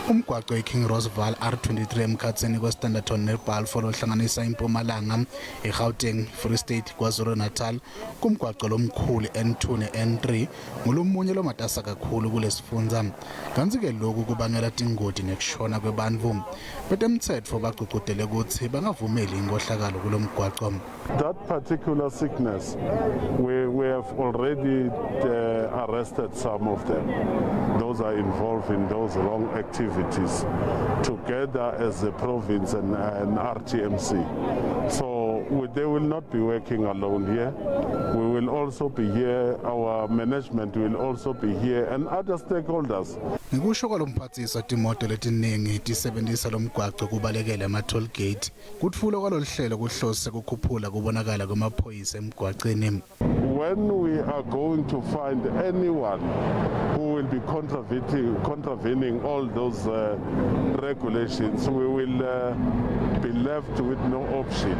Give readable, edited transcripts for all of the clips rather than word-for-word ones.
Umgwaqo eKing Roosevelt R23 emkhathini kweStanderton neBalfour ohlanganisa iMpumalanga, eGauteng, Free State, KwaZulu-Natal kumgwaqo lomkhulu N2 neN3 ngolomunye lomatasa kakhulu kulesifundza. Kanti ke lokhu kubangela tingoti nekushona kwebantfu. Betemtsetfo bagcugcutele ukuthi bangavumeli inkohlakalo kulomgwaqo. That particular sickness, we have already arrested some of them. Those are involved in those wrong activities together as a province and RTMC. So they will not be working alone here. We will also be here, our management will also be here and other stakeholders. Ngikusho kwalomphathisa timoto letiningi tisebenzisa lomgwaqo kubalekela ama-toll gate. Kutfula kwaloluhlelo kuhlose kukhuphula kubonakala kwamaphoyisa emgwaqeni. When we are going to find anyone who will be contravening all those regulations, we will be left with no option,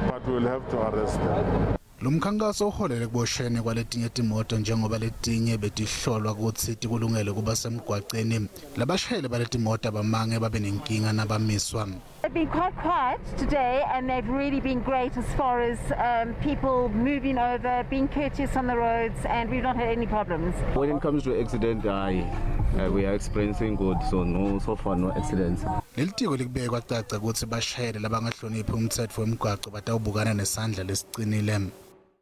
but we'll have to arrest them. Lumkhankaso uholele kuboshene kwaletinye timoto njengoba letinye betihlolwa ukuthi tikulungele kuba semgwaqeni. Labashayeli baletimoto abamange babe nenkinga nabamiswa. They've been quite quiet today and they've really been great as far as people moving over, being courteous on the roads, and we've not had any problems. When it comes to accident, we are experiencing good, so far no accidents. Lelitiko likubeke kwacaca ukuthi bashayeli labangahloniphi umtsetfo wemgwaqo batawubukana nesandla lesicinile.